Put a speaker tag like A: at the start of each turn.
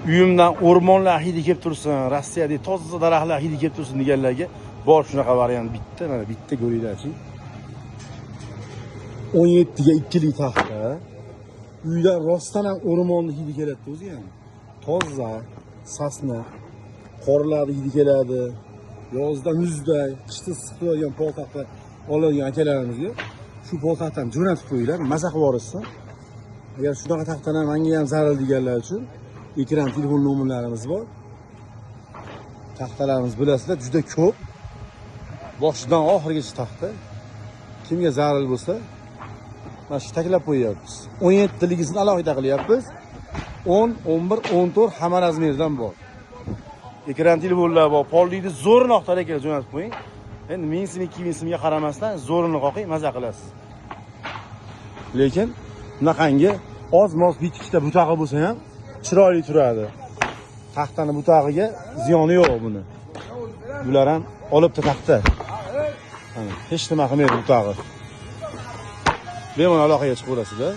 A: uyimdan o'rmonlar hidi kelib tursin, Rossiyadagi toza daraxtlar hidi kelib tursin deganlarga bor shunaqa variant bitta, mana bitta ko'ringlarchi. 17 ga 2 lik taxta. Uyda rostdan ham o'rmonni hidi keladi o'zi ham. Toza, sasna, qorlarda hidi keladi. Yozda muzday, qishda issiq bo'lgan poytaxtda oladigan akalarimizga shu poytaxtdan jo'natib qo'yinglar, maza qilib yuborsin. Agar shunaqa taxtalar menga ham zarur deganlar uchun ekran telefon nomerlarimiz bor. Taxtalarimiz bilasizlar, juda ko'p. Boshidan oxirigacha taxta. Kimga zarur bo'lsa, mana shu taklif qo'yapmiz. 17 ligisini alohida qilyapmiz. 10, 11, 14 hamma razmerdan bor. Ekran telefonlar bor. Pollikni zo'rinoq taraga jo'natib qo'ying. Endi 1000 so'm, 2000 so'mga qaramasdan zo'rini qoqing, maza qilasiz. Lekin bunaqangi oz-moz bitikda butog'i bo'lsa ham chiroyli turadi. Taxtani butog'iga ziyoni yo'q buni. Bular ham olibdi taxta. Mana hech nima qilmaydi butog'i. Bemalol aloqaga chiqib olasizlar.